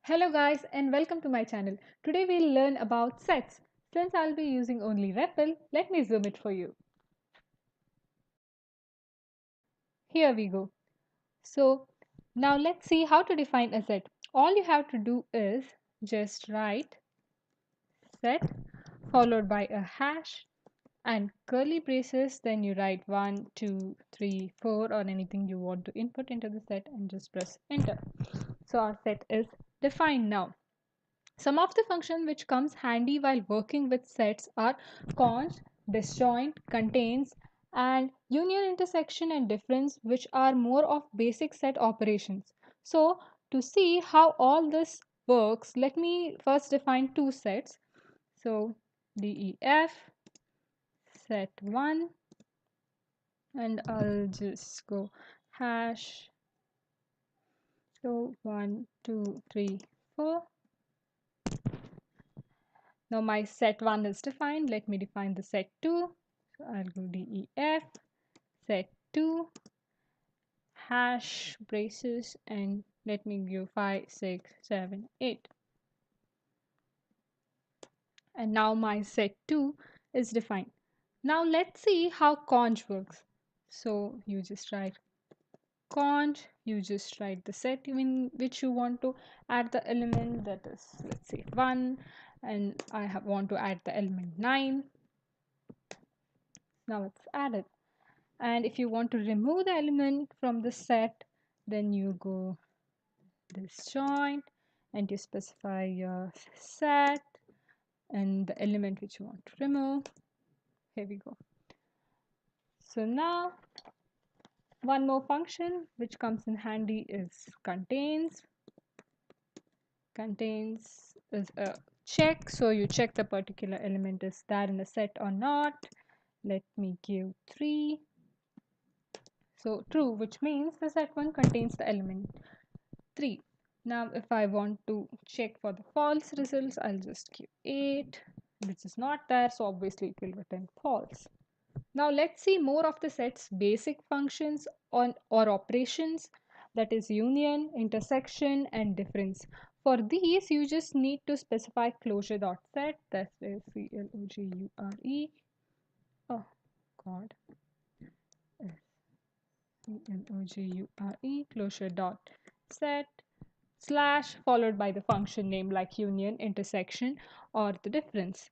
Hello guys and welcome to my channel. Today we'll learn about sets. Since I'll be using only REPL, let me zoom it for you. Here we go. So now let's see how to define a set. All you have to do is just write set followed by a hash and curly braces. Then you write 1, 2, 3, 4 or anything you want to input into the set and just press enter. So our set is defined now. Some of the functions which comes handy while working with sets are const, disjoint, contains, and union, intersection, and difference, which are more of basic set operations. So to see how all this works, let me first define two sets. So def set 1, and I'll just go hash. So 1, 2, 3, 4. Now my set 1 is defined. Let me define the set 2. So I'll go def set 2 hash braces and let me give 5, 6, 7, 8. And now my set 2 is defined. Now let's see how conj works. So you just write conj, you just write the set in which you want to add the element, that is, let's say 1, and I want to add the element 9. Now it's added. And if you want to remove the element from the set, then you go disjoint and you specify your set and the element which you want to remove. Here we go. So now one more function which comes in handy is contains. Contains is a check, so you check the particular element is there in the set or not. Let me give 3. So true, which means the set 1 contains the element 3. Now if I want to check for the false results, I'll just give 8, which is not there, so obviously it will return false. Now let's see more of the set's basic functions on or operations, that is union, intersection, and difference. For these you just need to specify Clojure.set, that is Clojure. Oh god. Clojure, Clojure.set slash followed by the function name like union, intersection, or the difference.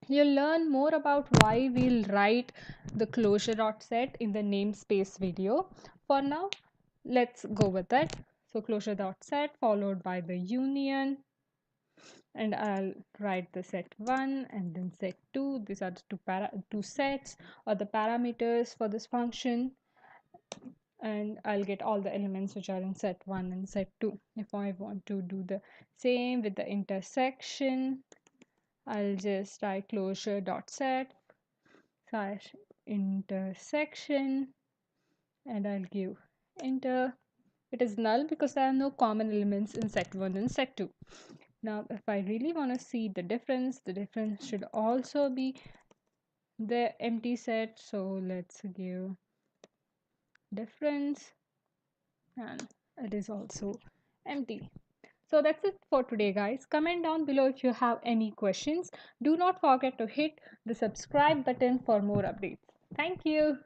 You'll learn more about why we'll write the Clojure.set in the namespace video. For now, let's go with it. So Clojure.set followed by the union, and I'll write the set 1 and then set 2. These are the two sets or the parameters for this function, and I'll get all the elements which are in set 1 and set 2. If I want to do the same with the intersection, I'll just write Clojure.set slash intersection and I'll give enter. It is null because there are no common elements in set 1 and set 2. Now if I really want to see the difference should also be the empty set, so let's give difference and it is also empty. So that's it for today guys. Comment down below if you have any questions. Do not forget to hit the subscribe button for more updates. Thank you.